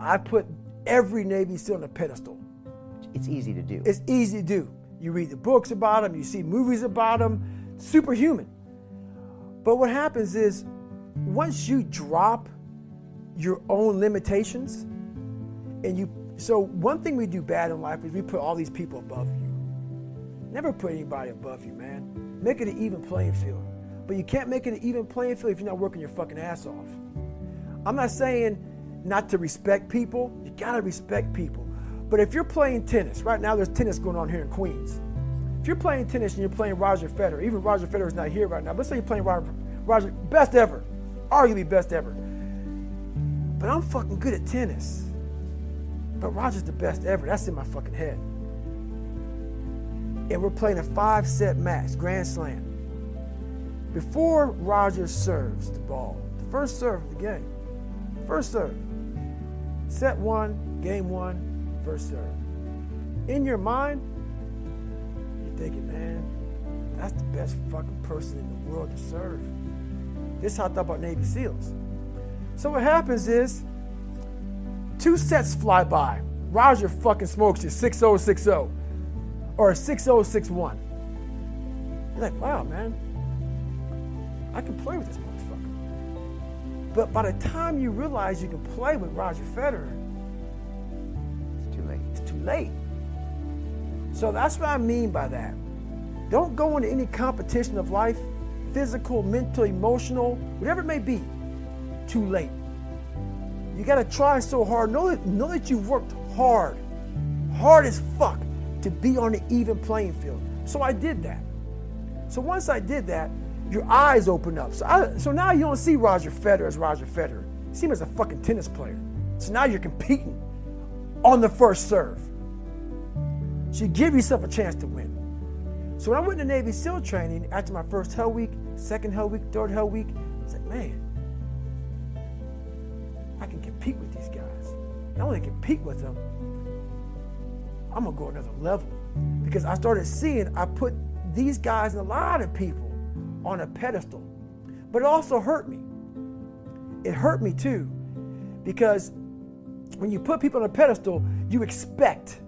I put every Navy SEAL on a pedestal. It's easy to do. It's easy to do. You read the books about them, you see movies about them, superhuman. But what happens is, once you drop your own limitations, so one thing we do bad in life is we put all these people above you. Never put anybody above you, man. Make it an even playing field. But you can't make it an even playing field if you're not working your fucking ass off. I'm not saying not to respect people. You gotta respect people. But if you're playing tennis, right now there's tennis going on here in Queens. If you're playing tennis and you're playing Roger Federer, even Roger Federer is not here right now, but let's say you're playing Roger, best ever, arguably best ever. But I'm fucking good at tennis. But Roger's the best ever, that's in my fucking head. And we're playing a 5-set match, Grand Slam. Before Roger serves the ball, the first serve of the game, first serve, set 1, game 1, first serve. In your mind, you're thinking, man, that's the best fucking person in the world to serve. This is how I thought about Navy SEALs. So what happens is, 2 sets fly by. Roger fucking smokes you 6-0, 6-0, or 6-0, 6-1. You're like, wow, man, I can play with this motherfucker. But by the time you realize you can play with Roger Federer, It's too late. it's too late. So that's what I mean by that. Don't go into any competition of life, physical, mental, emotional, whatever it may be, too late. You gotta try so hard. Know that you've worked hard as fuck to be on the even playing field. So I did that. So once I did that, your eyes open up. So now you don't see Roger Federer as Roger Federer. You see him as a fucking tennis player. So now you're competing on the first serve. So you give yourself a chance to win. So when I went to Navy SEAL training, after my first Hell Week, second Hell Week, third Hell Week, I was like, man, I can compete with these guys. Not only compete with them, I'm gonna go another level. Because I started seeing, I put these guys and a lot of people on a pedestal. But it also hurt me. It hurt me too. Because when you put people on a pedestal, you expect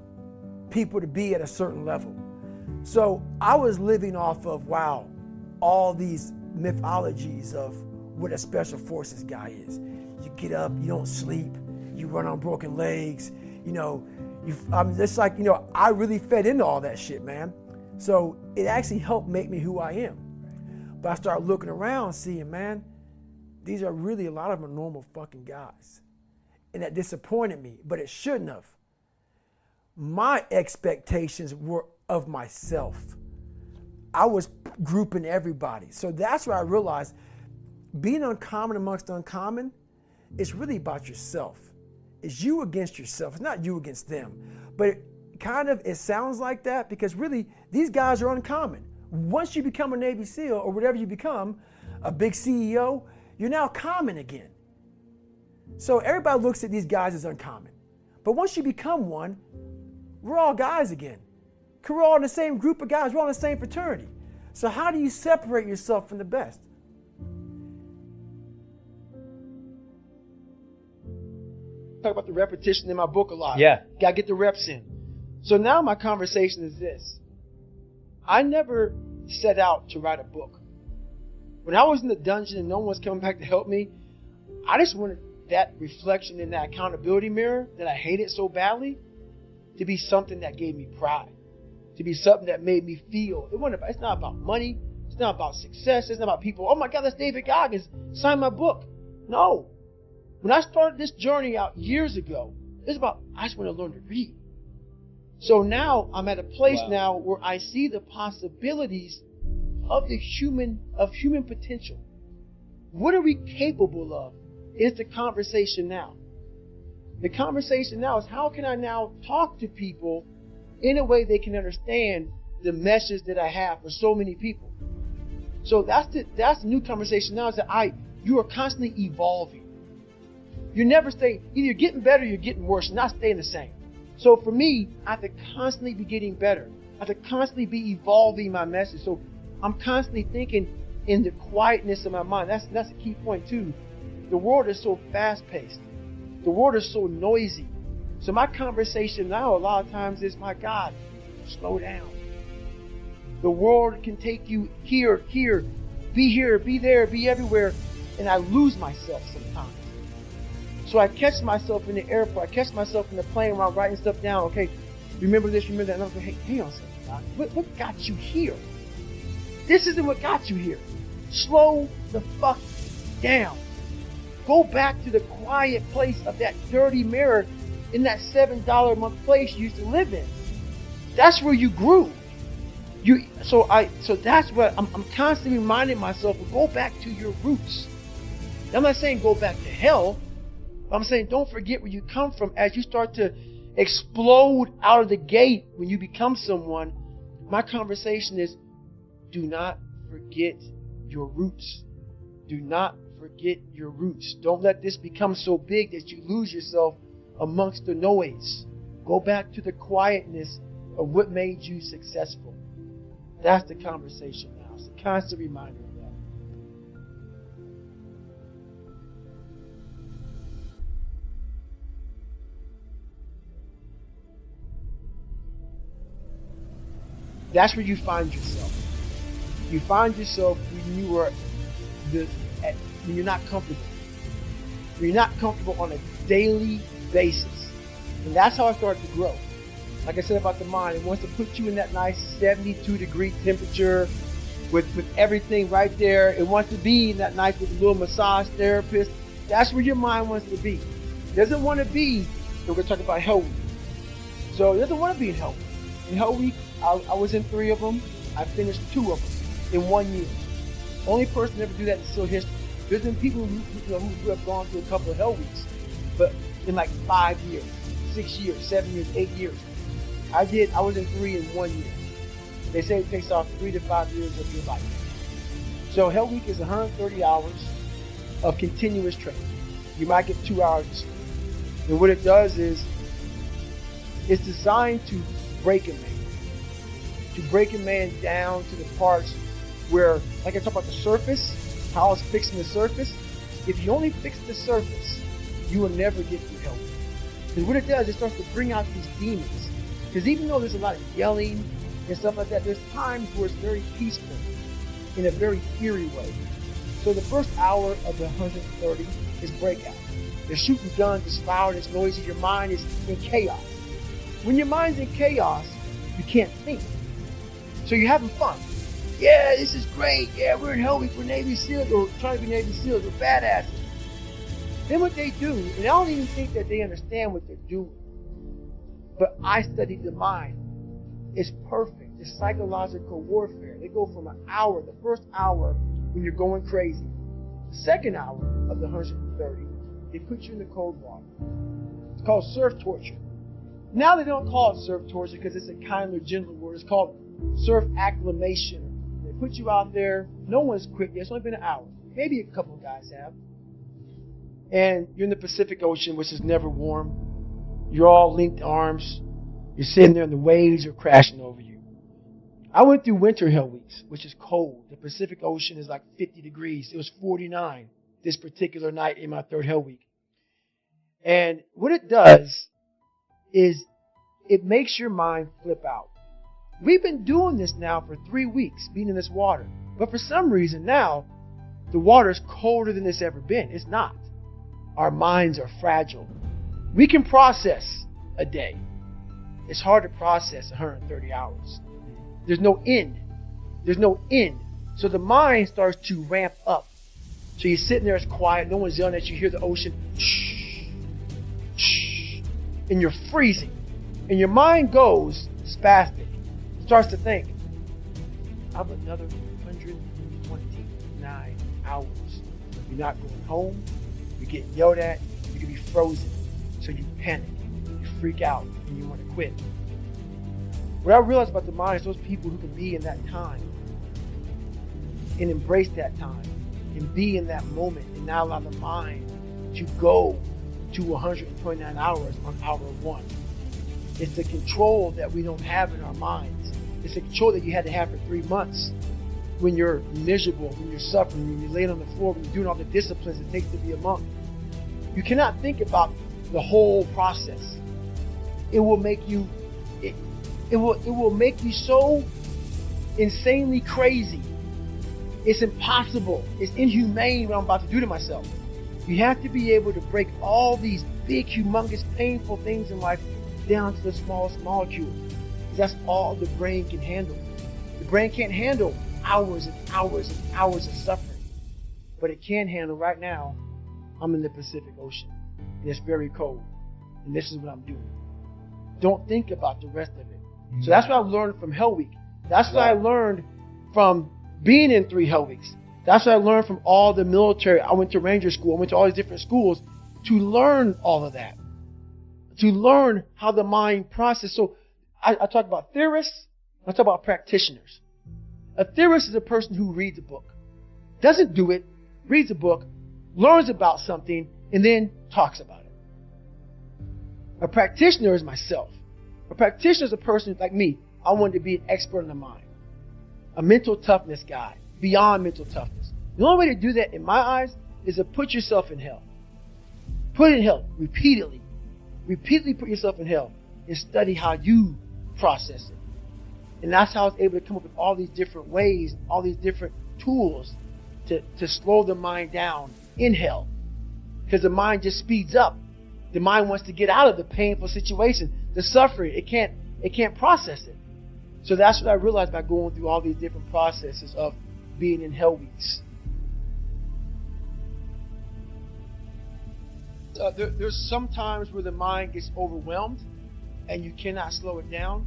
people to be at a certain level. So I was living off of, wow, all these mythologies of what a special forces guy is. You get up, you don't sleep, you run on broken legs, I'm just like, I really fed into all that shit, man. So it actually helped make me who I am. But I started looking around, seeing, man, these are really, a lot of them are normal fucking guys. And that disappointed me, but it shouldn't have. My expectations were of myself. I was grouping everybody. So that's where I realized being uncommon amongst uncommon, it's really about yourself. It's you against yourself. It's not you against them. But it sounds like that because really these guys are uncommon. Once you become a Navy SEAL or whatever you become, a big CEO, you're now common again. So everybody looks at these guys as uncommon. But once you become one, we're all guys again. We're all in the same group of guys. We're all in the same fraternity. So how do you separate yourself from the best? Talk about the repetition in my book a lot. Yeah. Gotta get the reps in. So now my conversation is this. I never set out to write a book. When I was in the dungeon and no one was coming back to help me, I just wanted that reflection in that accountability mirror that I hated so badly to be something that gave me pride, to be something that made me feel. It's not about money. It's not about success. It's not about people. Oh my God, that's David Goggins. Sign my book. No. When I started this journey out years ago, it's about, I just want to learn to read. So now I'm at a place now where I see the possibilities of human potential. What are we capable of? Is the conversation now. The conversation now is how can I now talk to people in a way they can understand the message that I have for so many people. So that's the new conversation now is that you are constantly evolving. You never stay, either you're getting better or you're getting worse, you're not staying the same. So for me, I have to constantly be getting better. I have to constantly be evolving my message. So I'm constantly thinking in the quietness of my mind. That's a key point too. The world is so fast-paced. The world is so noisy. So my conversation now a lot of times is, my God, slow down. The world can take you here, be there, be everywhere, and I lose myself sometimes. So I catch myself in the airport, I catch myself in the plane while I'm writing stuff down. Okay, remember this, remember that. And I'm like, hey, hang on a second, God. What got you here? This isn't what got you here. Slow the fuck down. Go back to the quiet place of that dirty mirror in that $7 a month place you used to live in. That's where you grew. So that's what I'm constantly reminding myself of. Go back to your roots. I'm not saying go back to hell. I'm saying don't forget where you come from. As you start to explode out of the gate when you become someone, my conversation is, do not forget your roots. Do not forget your roots. Don't let this become so big that you lose yourself amongst the noise. Go back to the quietness of what made you successful. That's the conversation now. It's a constant reminder of that. That's where you find yourself. You find yourself when you are when you're not comfortable. When you're not comfortable on a daily basis. And that's how I started to grow. Like I said about the mind, it wants to put you in that nice 72-degree temperature with everything right there. It wants to be in that nice with a little massage therapist. That's where your mind wants to be. It doesn't want to be, and we're going to talk about Hell Week. So it doesn't want to be in Hell Week. In Hell Week, I was in 3 of them. I finished 2 of them in 1 year. Only person to ever do that in still history. There's been people who have gone through a couple of Hell Weeks, but in like 5 years, 6 years, 7 years, 8 years. I was in 3 in 1 year. They say it takes off 3 to 5 years of your life. So Hell Week is 130 hours of continuous training. You might get 2 hours of sleep. And what it does is, it's designed to break a man. To break a man down to the parts where, like I talk about the surface, how it's fixing the surface. If you only fix the surface, you will never get through Hell Week. Because what it does, it starts to bring out these demons. Because even though there's a lot of yelling and stuff like that, there's times where it's very peaceful in a very eerie way. So the first hour of the 130 is breakout. They're shooting guns, it's loud, it's noisy, your mind is in chaos. When your mind's in chaos, you can't think. So you're having fun. Yeah, this is great. Yeah, we're in Hell Week, we're Navy SEALs, or trying to be Navy SEALs, we're badasses. Then what they do, and I don't even think that they understand what they're doing, but I studied the mind. It's perfect. It's psychological warfare. They go from an hour, the first hour when you're going crazy. The second hour of the 130, they put you in the cold water. It's called surf torture. Now they don't call it surf torture because it's a kinder, gentler word. It's called surf acclimation. They put you out there. No one's quit yet. It's only been an hour. Maybe a couple of guys have. And you're in the Pacific Ocean, which is never warm. You're all linked arms. You're sitting there and the waves are crashing over you. I went through winter Hell Weeks, which is cold. The Pacific Ocean is like 50 degrees. It was 49 this particular night in my 3rd Hell Week. And what it does is it makes your mind flip out. We've been doing this now for 3 weeks, being in this water. But for some reason now, the water is colder than it's ever been. It's not. Our minds are fragile. We can process a day. It's hard to process 130 hours. There's no end. There's no end. So the mind starts to ramp up. So you're sitting there, it's quiet, no one's yelling at you, you hear the ocean, shh, shh, and you're freezing. And your mind goes spastic. Starts to think, how about another 129 hours? You're not going home, you're getting yelled at, you can be frozen. So you panic, you freak out, and you want to quit. What I realized about the mind is those people who can be in that time and embrace that time and be in that moment and not allow the mind to go to 129 hours on hour 1. It's the control that we don't have in our minds. It's the control that you had to have for 3 months when you're miserable, when you're suffering, when you're laying on the floor, when you're doing all the disciplines it takes to be a monk. You cannot think about the whole process. It will make you, it will make you so insanely crazy. It's impossible. It's inhumane what I'm about to do to myself. You have to be able to break all these big, humongous, painful things in life down to the smallest molecule. That's all the brain can handle. The brain can't handle hours and hours and hours of suffering. But it can handle right now, I'm in the Pacific Ocean. And it's very cold. And this is what I'm doing. Don't think about the rest of it. So that's what I learned from Hell Week. That's what I learned from being in 3 Hell Weeks. That's what I learned from all the military. I went to Ranger School. I went to all these different schools to learn all of that. To learn how the mind processes. So I talk about theorists. I talk about practitioners. A theorist is a person who reads a book. Doesn't do it. Reads a book. Learns about something. And then talks about it. A practitioner is myself. A practitioner is a person like me. I wanted to be an expert in the mind. A mental toughness guy. Beyond mental toughness. The only way to do that in my eyes is to put yourself in hell. Put it in hell repeatedly. Repeatedly put yourself in hell and study how you process it. And that's how I was able to come up with all these different ways, all these different tools to slow the mind down in hell. Because the mind just speeds up. The mind wants to get out of the painful situation, the suffering. It can't process it. So that's what I realized by going through all these different processes of being in Hell Weeks. There's some times where the mind gets overwhelmed and you cannot slow it down.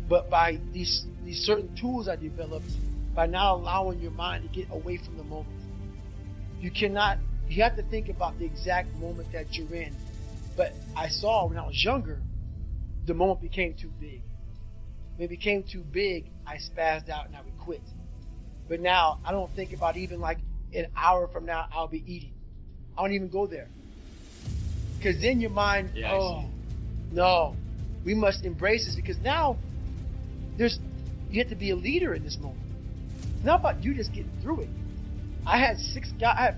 But by these certain tools I developed, by not allowing your mind to get away from the moment, you have to think about the exact moment that you're in. But I saw when I was younger, the moment became too big. When it became too big, I spazzed out and I would quit. But now I don't think about even like an hour from now I'll be eating. I don't even go there. Because then your mind, no, we must embrace this, because now you have to be a leader in this moment. It's not about you just getting through it. I had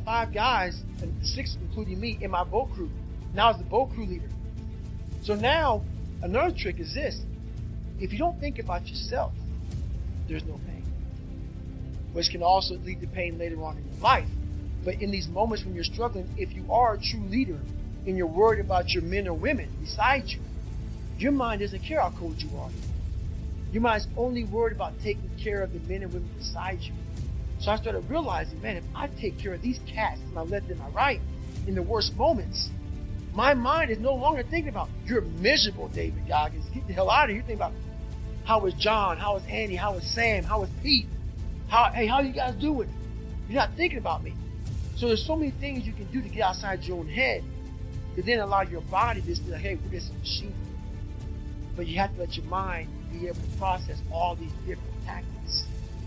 5 guys, and 6 including me, in my boat crew. Now I was the boat crew leader. So now another trick is this: if you don't think about yourself, there's no pain, which can also lead to pain later on in your life. But in these moments when you're struggling, if you are a true leader and you're worried about your men or women beside you, your mind doesn't care how cold you are. Your mind's only worried about taking care of the men and women beside you. So I started realizing, man, if I take care of these cats to my left and my right in the worst moments, my mind is no longer thinking about, you're miserable, David Goggins. Get the hell out of here. You're thinking about, how was John? How was Andy? How was Sam? How was Pete? How are you guys doing? You're not thinking about me. So there's so many things you can do to get outside your own head to then allow your body to just be like, hey, we're just a machine. But you have to let your mind be able to process all these different tactics.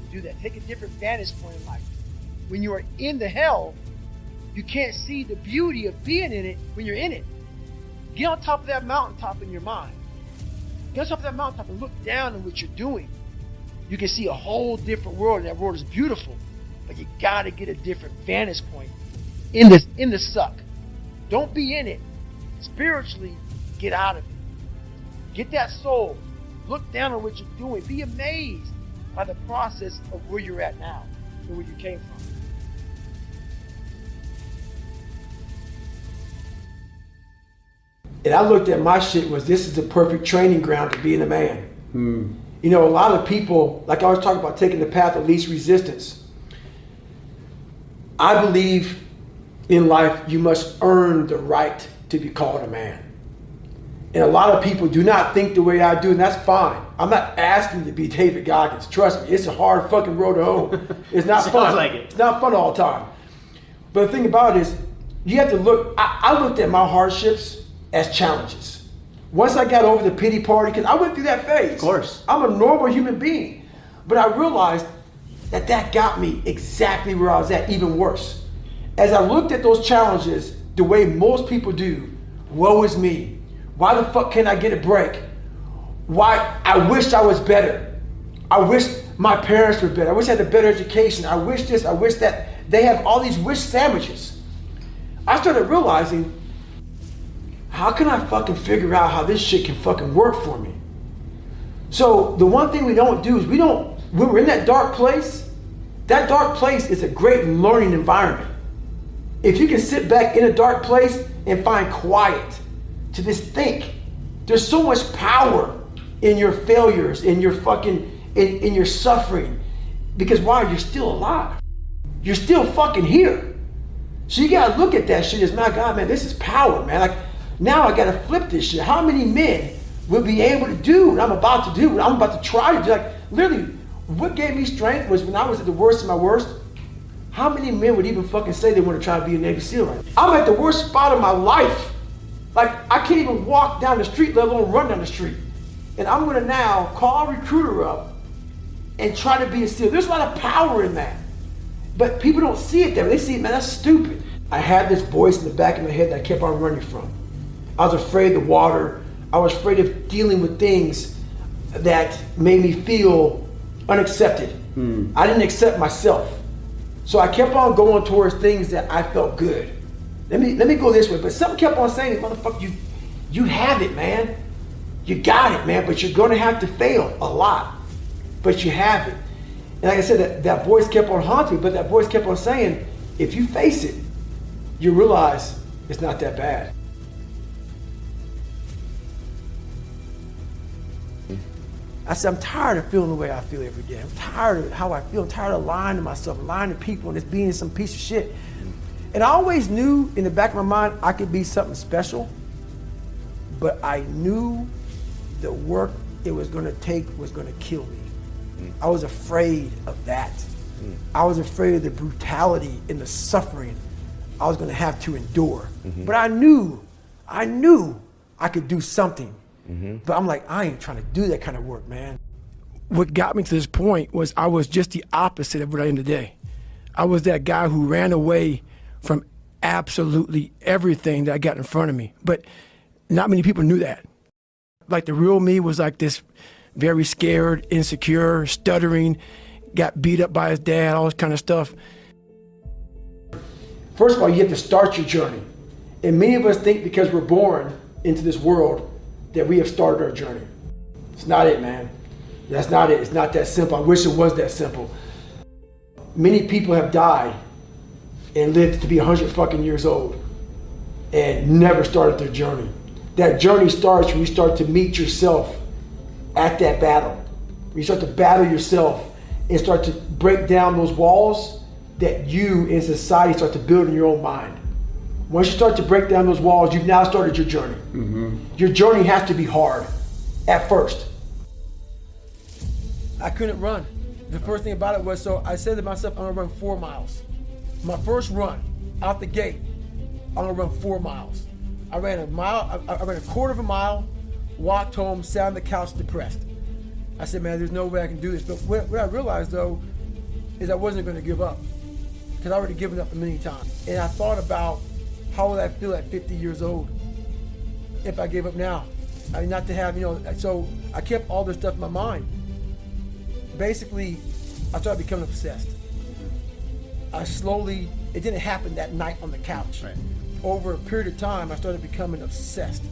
Do that. Take a different vantage point in life. When you are in the hell, you can't see the beauty of being in it when you're in it. Get on top of that mountaintop in your mind. Get on top of that mountaintop and look down on what you're doing. You can see a whole different world, and that world is beautiful. But you gotta get a different vantage point in the suck. Don't be in it. Spiritually, get out of it. Get that soul. Look down on what you're doing. Be amazed by the process of where you're at now and where you came from. And I looked at my shit was, this is the perfect training ground to being a man. You know, a lot of people, like I was talking about, taking the path of least resistance. I believe in life you must earn the right to be called a man. And a lot of people do not think the way I do, and that's fine. I'm not asking you to be David Goggins. Trust me, it's a hard fucking road to hoe. It's not fun. Like it. It's not fun all the time. But the thing about it is, you have to look, I looked at my hardships as challenges. Once I got over the pity party, because I went through that phase. Of course. I'm a normal human being. But I realized that got me exactly where I was at, even worse. As I looked at those challenges the way most people do, woe is me. Why the fuck can't I get a break? Why? I wish I was better. I wish my parents were better. I wish I had a better education. I wish this, I wish that. They have all these wish sandwiches. I started realizing how can I fucking figure out how this shit can fucking work for me? So the one thing we don't do is when we're in that dark place is a great learning environment. If you can sit back in a dark place and find quiet to just think, there's so much power in your failures, in your fucking, in your suffering. Because why? You're still alive. You're still fucking here. So you gotta look at that shit as, my God, man, this is power, man. Like, now I gotta flip this shit. How many men will be able to do what I'm about to do, what I'm about to try to do? Like, literally, what gave me strength was when I was at the worst of my worst. How many men would even fucking say they want to try to be a Navy SEAL right now? I'm at the worst spot of my life. Like, I can't even walk down the street, let alone run down the street. And I'm gonna now call a recruiter up and try to be a SEAL. There's a lot of power in that. But people don't see it there. They see it, man, that's stupid. I had this voice in the back of my head that I kept on running from. I was afraid of the water. I was afraid of dealing with things that made me feel unaccepted. I didn't accept myself. So I kept on going towards things that I felt good. Let me go this way. But something kept on saying, motherfucker, you have it, man. You got it, man, but you're gonna have to fail a lot. But you have it. And like I said, that voice kept on haunting me, but that voice kept on saying, if you face it, you realize it's not that bad. I said, I'm tired of feeling the way I feel every day. I'm tired of how I feel. I'm tired of lying to myself, lying to people, and just being some piece of shit. And I always knew in the back of my mind I could be something special, but I knew the work it was gonna take was gonna kill me. I was afraid of that. I was afraid of the brutality and the suffering I was gonna have to endure. But I knew I could do something. But I'm like, I ain't trying to do that kind of work, man. What got me to this point was I was just the opposite of what I am today. I was that guy who ran away from absolutely everything that I got in front of me. But not many people knew that. Like, the real me was like this very scared, insecure, stuttering, got beat up by his dad, all this kind of stuff. First of all, you have to start your journey. And many of us think because we're born into this world that we have started our journey. It's not it, man. That's not it. It's not that simple. I wish it was that simple. Many people have died and lived to be 100 fucking years old and never started their journey. That journey starts when you start to meet yourself at that battle. When you start to battle yourself and start to break down those walls that you in society start to build in your own mind. Once you start to break down those walls, you've now started your journey. Your journey has to be hard at first. I couldn't run. The first thing about it was, so I said to myself, I'm gonna run 4 miles. My first run out the gate, I'm gonna run 4 miles. I ran a mile, I ran a quarter of a mile, walked home, sat on the couch depressed. I said, man, there's no way I can do this. But what I realized though, is I wasn't gonna give up. Because I'd already given up a million times. And I thought about, how would I feel at 50 years old if I gave up now? I mean, not to have, so I kept all this stuff in my mind. Basically, I started becoming obsessed. It didn't happen that night on the couch. Right. Over a period of time, I started becoming obsessed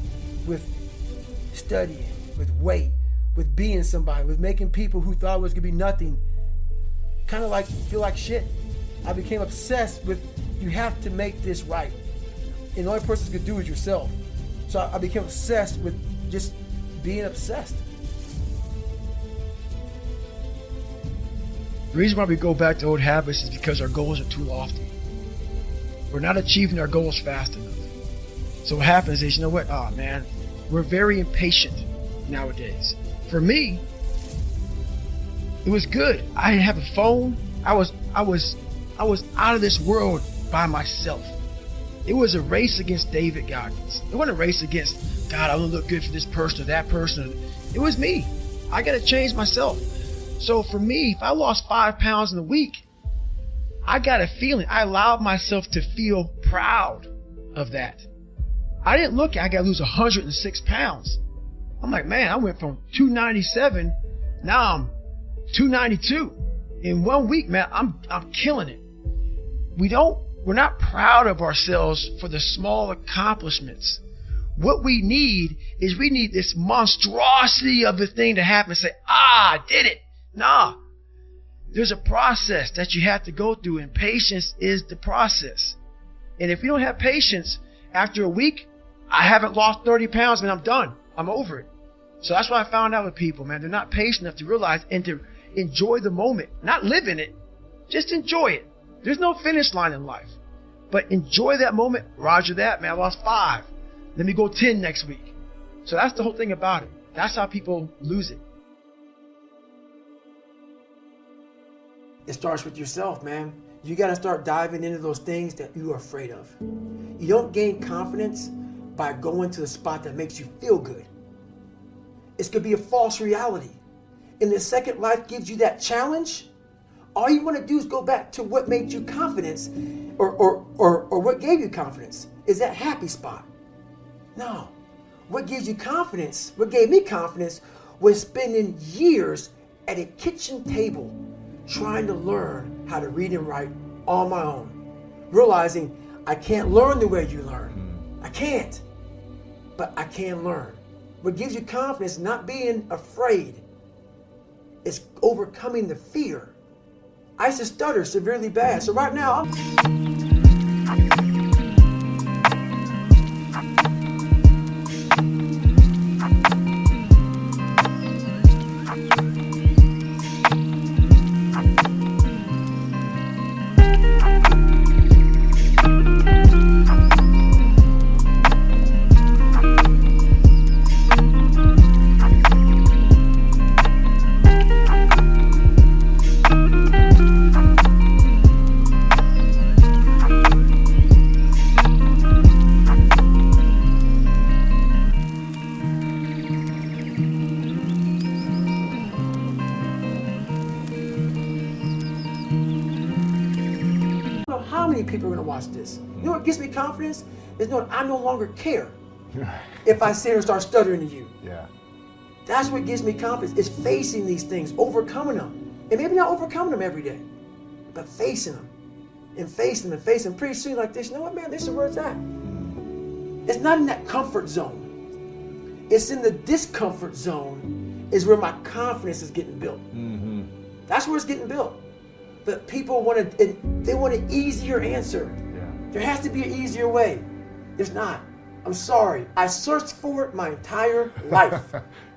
with studying, with weight, with being somebody, with making people who thought I was gonna be nothing kind of like feel like shit. I became obsessed with, you have to make this right. And the only person who could do it is yourself. So I became obsessed with just being obsessed. The reason why we go back to old habits is because our goals are too lofty. We're not achieving our goals fast enough. So what happens is, we're very impatient nowadays. For me, it was good. I didn't have a phone. I was out of this world by myself. It was a race against David Goggins. It wasn't a race against, God, I want to look good for this person or that person. It was me. I got to change myself. So for me, if I lost 5 pounds in a week, I got a feeling. I allowed myself to feel proud of that. I didn't look at, I got to lose 106 pounds. I'm like, man, I went from 297, now I'm 292. In 1 week, man, I'm killing it. We're not proud of ourselves for the small accomplishments. What we need is we need this monstrosity of a thing to happen and say, I did it. Nah. There's a process that you have to go through, and patience is the process. And if you don't have patience, after a week, I haven't lost 30 pounds, man, I'm done. I'm over it. So that's what I found out with people, man. They're not patient enough to realize and to enjoy the moment. Not live in it. Just enjoy it. There's no finish line in life. But enjoy that moment. Roger that, man. I lost 5. Let me go 10 next week. So that's the whole thing about it. That's how people lose it. It starts with yourself, man. You got to start diving into those things that you are afraid of. You don't gain confidence by going to the spot that makes you feel good. It's going to be a false reality. And the second life gives you that challenge, all you want to do is go back to what made you confidence or what gave you confidence. Is that happy spot? No. What gives you confidence, what gave me confidence, was spending years at a kitchen table trying to learn how to read and write on my own. Realizing I can't learn the way you learn. I can't. But I can learn. What gives you confidence, not being afraid, is overcoming the fear. I used to stutter severely bad. So right now, how many people are going to watch this? You know what gives me confidence? Is knowing I no longer care if I sit here and start stuttering to you. Yeah. That's what gives me confidence, is facing these things, overcoming them. And maybe not overcoming them every day, but facing them and facing them and facing them. Pretty soon like this, you know what, man, this is where it's at. It's not in that comfort zone. It's in the discomfort zone is where my confidence is getting built. Mm-hmm. That's where it's getting built. But people want an easier answer. Yeah. There has to be an easier way. There's not. I'm sorry. I searched for it my entire life.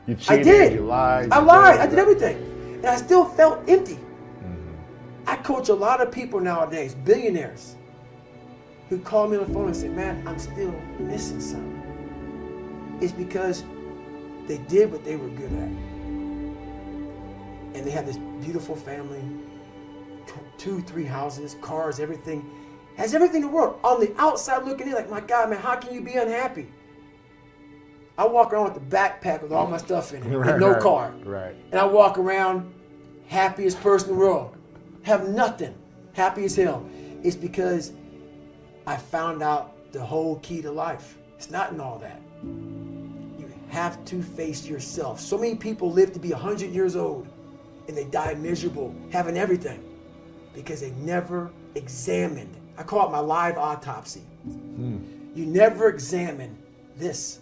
You cheated, I did. You lied. I lied. I did everything. And I still felt empty. Mm-hmm. I coach a lot of people nowadays, billionaires, who call me on the phone and say, man, I'm still missing something. It's because they did what they were good at. And they have this beautiful family, 2-3 houses, cars, everything. Has everything in the world. On the outside looking in, like, my God, man, how can you be unhappy? I walk around with a backpack with all my stuff in it, and no car. Right. And I walk around happiest person in the world. Have nothing. Happy as hell. It's because I found out the whole key to life. It's not in all that. You have to face yourself. So many people live to be 100 years old and they die miserable, having everything, because they never examined. I call it my live autopsy. You never examine this.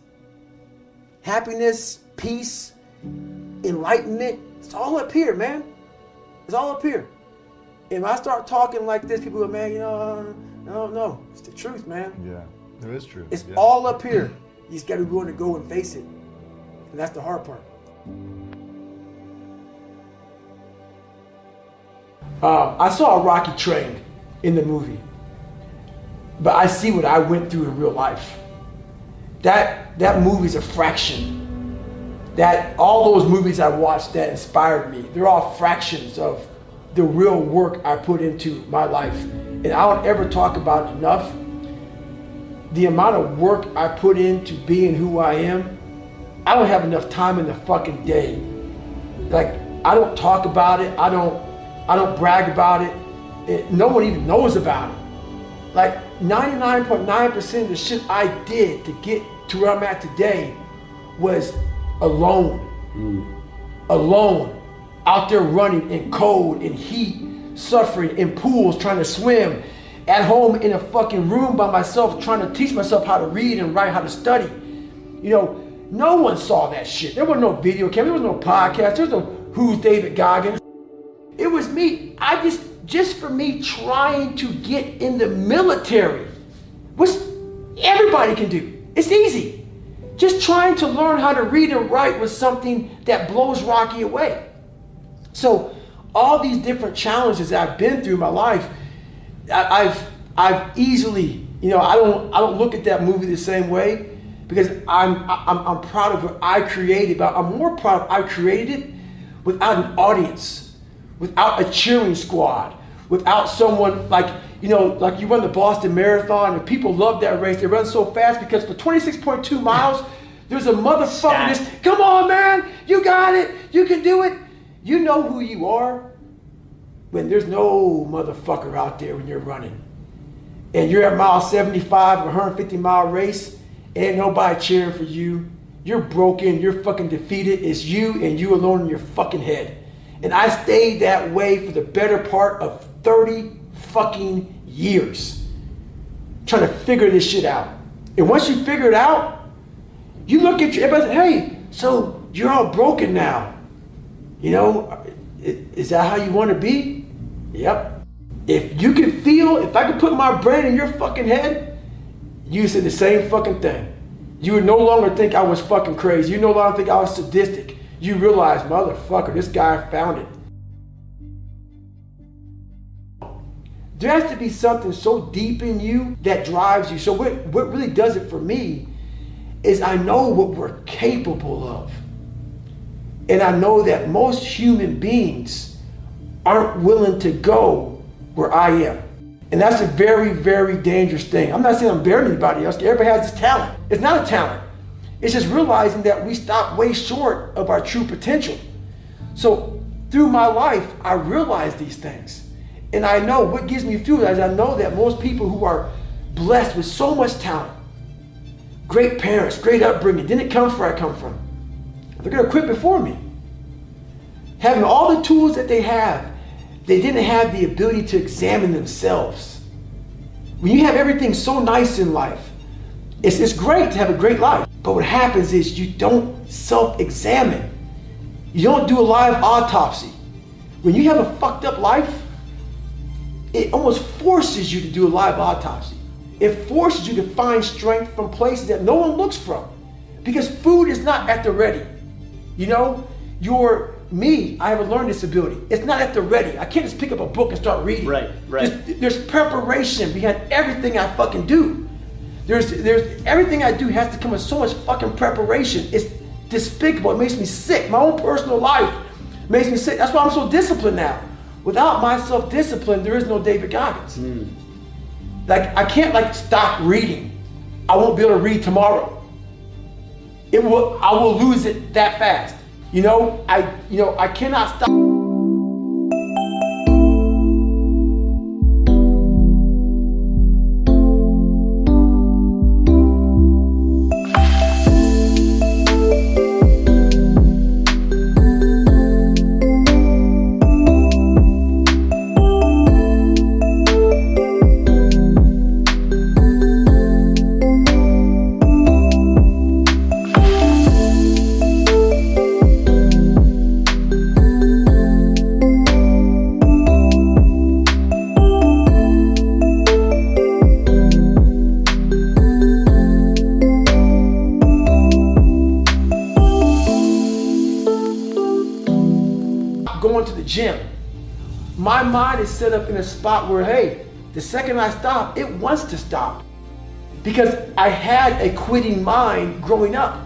Happiness, peace, enlightenment, it's all up here, man. It's all up here. And when I start talking like this, people go, man, you know, no. It's the truth, man. Yeah, it is true. It's all up here. You just got to be willing to go and face it. And that's the hard part. I saw a Rocky train in the movie, but I see what I went through in real life. That movie's a fraction. That all those movies I watched that inspired me, they're all fractions of the real work I put into my life. And I don't ever talk about it enough. The amount of work I put into being who I am, I don't have enough time in the fucking day. Like, I don't talk about it. I don't brag about it. No one even knows about it. Like 99.9% of the shit I did to get to where I'm at today was alone. Alone. Out there running in cold, in heat, suffering, in pools, trying to swim. At home in a fucking room by myself, trying to teach myself how to read and write, how to study. You know, no one saw that shit. There was no video camera, there was no podcast, there was no Who's David Goggins. It was me. Just for me trying to get in the military, which everybody can do. It's easy. Just trying to learn how to read and write was something that blows Rocky away. So all these different challenges that I've been through in my life, I've easily, you know, I don't look at that movie the same way, because I'm proud of what I created, but I'm more proud I created it without an audience, without a cheering squad, without someone like, you know, like you run the Boston Marathon and people love that race. They run so fast because for 26.2 miles, there's a motherfucker that's, come on man, you got it, you can do it. You know who you are when there's no motherfucker out there when you're running. And you're at mile 75 of a 150-mile race, and ain't nobody cheering for you. You're broken, you're fucking defeated. It's you and you alone in your fucking head. And I stayed that way for the better part of 30 fucking years, trying to figure this shit out. And once you figure it out, you look at everybody and say, hey, so you're all broken now. You know, is that how you want to be? Yep. If you can feel, if I could put my brain in your fucking head, you said the same fucking thing. You would no longer think I was fucking crazy. You no longer think I was sadistic. You realize, motherfucker, this guy found it. There has to be something so deep in you that drives you. So what really does it for me is I know what we're capable of. And I know that most human beings aren't willing to go where I am. And that's a very, very dangerous thing. I'm not saying I'm better than anybody else. Everybody has this talent. It's not a talent. It's just realizing that we stop way short of our true potential. So through my life, I realize these things. And I know what gives me fuel is I know that most people who are blessed with so much talent, great parents, great upbringing, didn't come from where I come from. They're gonna quit before me. Having all the tools that they have, they didn't have the ability to examine themselves. When you have everything so nice in life, it's great to have a great life. But what happens is you don't self-examine. You don't do a live autopsy. When you have a fucked up life, it almost forces you to do a live autopsy. It forces you to find strength from places that no one looks from. Because food is not at the ready. You know, I have a learning disability. It's not at the ready. I can't just pick up a book and start reading. Right. There's preparation behind everything I fucking do. There's everything I do has to come with so much fucking preparation. It's despicable. It makes me sick. My own personal life makes me sick. That's why I'm so disciplined now. Without my self-discipline, there is no David Goggins. Like I can't stop reading. I won't be able to read tomorrow. I will lose it that fast. I cannot stop. Going to the gym. My mind is set up in a spot where, hey, the second I stop, it wants to stop. Because I had a quitting mind growing up.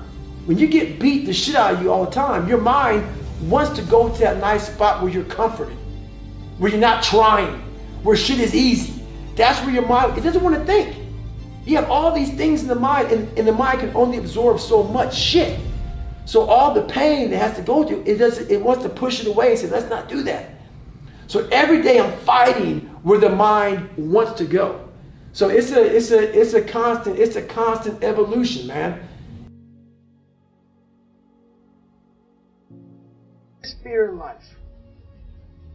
When you get beat the shit out of you all the time, your mind wants to go to that nice spot where you're comforted, where you're not trying, where shit is easy. That's where your mind, it doesn't want to think. You have all these things in the mind, and the mind can only absorb so much shit. So all the pain it has to go through, it wants to push it away and say, let's not do that. So every day I'm fighting where the mind wants to go. So it's a constant evolution, man. Fear in life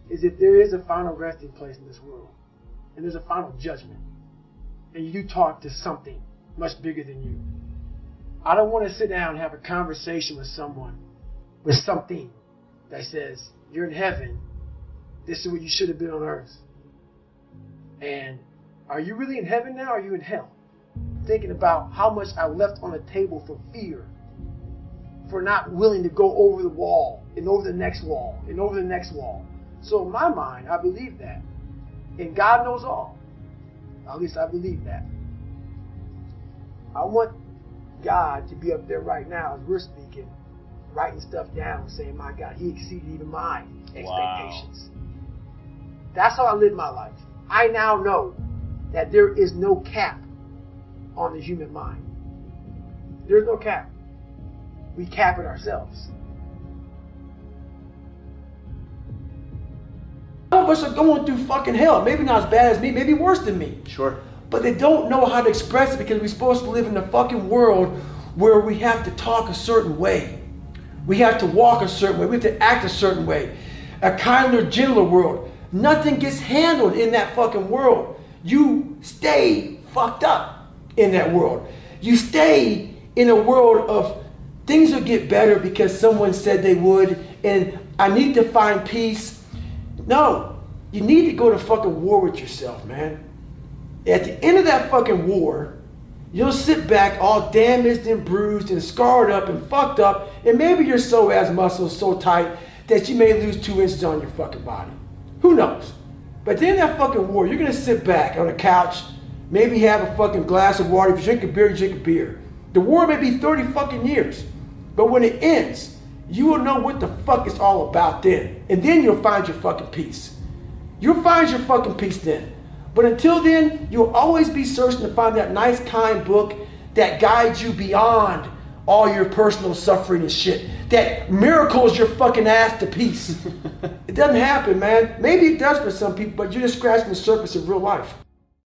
is if there is a final resting place in this world, and there's a final judgment, and you talk to something much bigger than you. I don't want to sit down and have a conversation with someone, with something that says, you're in heaven, this is where you should have been on earth. And are you really in heaven now, or are you in hell? Thinking about how much I left on the table for fear, for not willing to go over the wall, and over the next wall, and over the next wall. So in my mind, I believe that. And God knows all. At least I believe that. I want God to be up there right now as we're speaking, writing stuff down, saying, my God, he exceeded even my expectations. That's how I live my life. I now know that there is no cap on the human mind. There's no cap. We cap it ourselves. Some of us are going through fucking hell. Maybe not as bad as me, maybe worse than me. Sure. But they don't know how to express it because we're supposed to live in a fucking world where we have to talk a certain way. We have to walk a certain way. We have to act a certain way. A kinder, gentler world. Nothing gets handled in that fucking world. You stay fucked up in that world. You stay in a world of things will get better because someone said they would, and I need to find peace. No, you need to go to fucking war with yourself, man. At the end of that fucking war, you'll sit back all damaged and bruised and scarred up and fucked up, and maybe your psoas muscles so tight that you may lose 2 inches on your fucking body. Who knows? But then that fucking war, you're gonna sit back on a couch, maybe have a fucking glass of water. If you drink a beer, you drink a beer. The war may be 30 fucking years, but when it ends, you will know what the fuck it's all about then. And then you'll find your fucking peace. You'll find your fucking peace then. But until then, you'll always be searching to find that nice, kind book that guides you beyond all your personal suffering and shit. That miracles your fucking ass to peace. It doesn't happen, man. Maybe it does for some people, but you're just scratching the surface of real life.